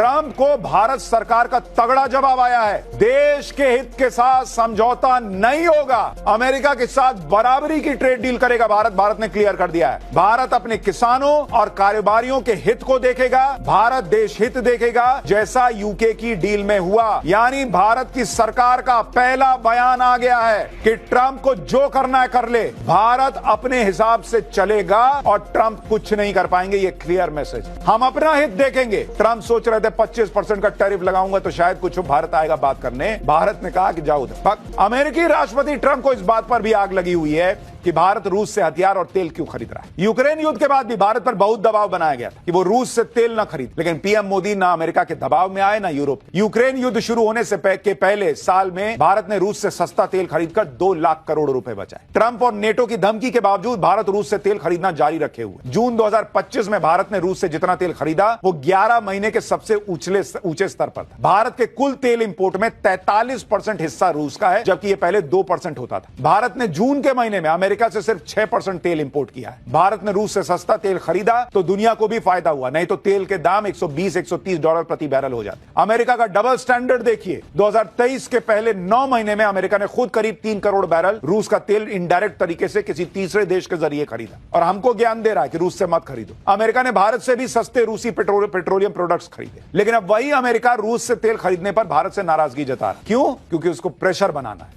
Trump को भारत सरकार का तगड़ा जवाब आया है। देश के हित के साथ समझौता नहीं होगा, अमेरिका के साथ बराबरी की ट्रेड डील करेगा भारत ने क्लियर कर दिया है। भारत अपने किसानों और कारोबारियों के हित को देखेगा, भारत देश हित देखेगा, जैसा यूके की डील में हुआ। यानी भारत की सरकार का पहला बयान आ गया है कि ट्रंप को जो करना है कर ले, भारत अपने हिसाब से चलेगा और ट्रंप कुछ नहीं कर पाएंगे। ये क्लियर मैसेज। हम अपना हित देखेंगे। ट्रंप सोच रहे थे 25% का टैरिफ लगाऊंगा तो शायद कुछ भारत आएगा बात करने। भारत ने कहा कि जाओ उधर। अमेरिकी राष्ट्रपति ट्रंप को इस बात पर भी आग लगी हुई है कि भारत रूस से हथियार और तेल क्यों खरीद रहा है। यूक्रेन युद्ध के बाद भी भारत पर बहुत दबाव बनाया गया था कि वो रूस से तेल ना खरीद, लेकिन पीएम मोदी ना अमेरिका के दबाव में आए ना यूरोप। यूक्रेन युद्ध शुरू होने से पहले साल में भारत ने रूस से सस्ता तेल खरीदकर 2 लाख करोड़ रुपए बचाए। ट्रंप और नेटो की धमकी के बावजूद भारत रूस से तेल खरीदना जारी रखे हुए। जून 2025 में भारत ने रूस से जितना तेल खरीदा वो 11 महीने के सबसे ऊंचे स्तर पर था। भारत के कुल तेल इंपोर्ट में 43% हिस्सा रूस का है, जबकि ये पहले 2% होता था। भारत ने जून के महीने में अमेरिका से सिर्फ 6% तेल इंपोर्ट किया है। भारत ने रूस से सस्ता तेल खरीदा तो दुनिया को भी फायदा हुआ, नहीं तो तेल के दाम $120-130 प्रति बैरल हो जाते। अमेरिका का डबल स्टैंडर्ड देखिए। 2023 के पहले 9 महीने में अमेरिका ने खुद करीब 3 करोड़ बैरल रूस का तेल इनडायरेक्ट तरीके से किसी तीसरे देश के जरिए खरीदा, और हमको ज्ञान दे रहा है कि रूस से मत खरीदो। अमेरिका ने भारत से भी सस्ते रूसी पेट्रोलियम प्रोडक्ट्स खरीदे, लेकिन अब वही अमेरिका रूस से तेल खरीदने पर भारत से नाराजगी जता रहा है। क्यों? क्योंकि उसको प्रेशर बनाना है।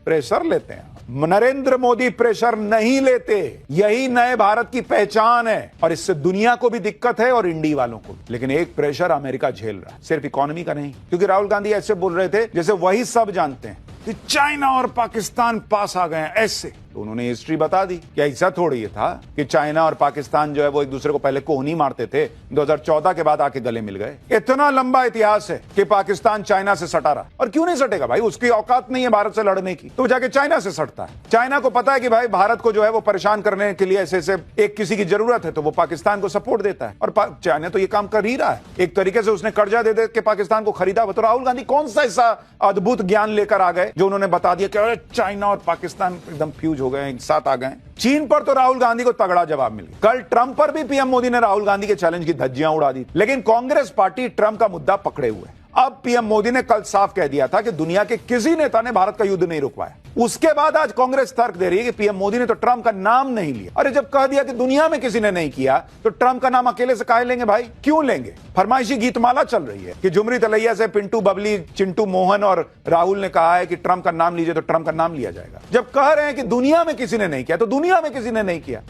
प्रेशर लेते हैं। नरेंद्र मोदी प्रेशर नहीं लेते। यही नए भारत की पहचान है, और इससे दुनिया को भी दिक्कत है और इंडी वालों को। लेकिन एक प्रेशर अमेरिका झेल रहा है, सिर्फ इकोनॉमी का नहीं, क्योंकि राहुल गांधी ऐसे बोल रहे थे जैसे वही सब जानते हैं कि चाइना और पाकिस्तान पास आ गए हैं। ऐसे तो उन्होंने हिस्ट्री बता दी कि ऐसा थोड़ी ये था कि चाइना और पाकिस्तान जो है वो एक दूसरे को पहले कोहनी मारते थे, 2014 के बाद आके गले मिल गए। इतना लंबा इतिहास है कि पाकिस्तान चाइना से सटा रहा, और क्यों नहीं सटेगा भाई? उसकी औकात नहीं है भारत से लड़ने की, तो जाके चाइना से सटता है। चाइना को पता है कि भाई भारत को जो है वो परेशान करने के लिए ऐसे एक किसी की जरूरत है, तो वो पाकिस्तान को सपोर्ट देता है, और चाइना तो ये काम कर ही रहा है। एक तरीके से उसने कर्जा दे दे के पाकिस्तान को खरीदा। तो राहुल गांधी कौन सा ऐसा अद्भुत ज्ञान लेकर आ गए जो उन्होंने बता दिया कि चाइना और पाकिस्तान एकदम फ्यूज हो गए, एक साथ आ गए। चीन पर तो राहुल गांधी को तगड़ा जवाब मिल गया। कल ट्रंप पर भी पीएम मोदी ने राहुल गांधी के चैलेंज की धज्जियां उड़ा दी, लेकिन कांग्रेस पार्टी ट्रंप का मुद्दा पकड़े हुए है। अब पीएम मोदी ने कल साफ कह दिया था कि दुनिया के किसी नेता ने भारत का युद्ध नहीं रुकवाया। उसके बाद आज कांग्रेस तर्क दे रही है कि पीएम मोदी ने तो ट्रंप का नाम नहीं लिया। अरे जब कह दिया कि दुनिया में किसी ने नहीं किया, तो ट्रंप का नाम अकेले से काहे लेंगे भाई? क्यों लेंगे? फरमाइशी गीतमाला चल रही है कि झुमरी तलैया से पिंटू, बबली, चिंटू, मोहन और राहुल ने कहा है कि ट्रंप का नाम लीजिए, तो ट्रंप का नाम लिया जाएगा। जब कह रहे हैं कि दुनिया में किसी ने नहीं किया, तो दुनिया में किसी ने नहीं किया।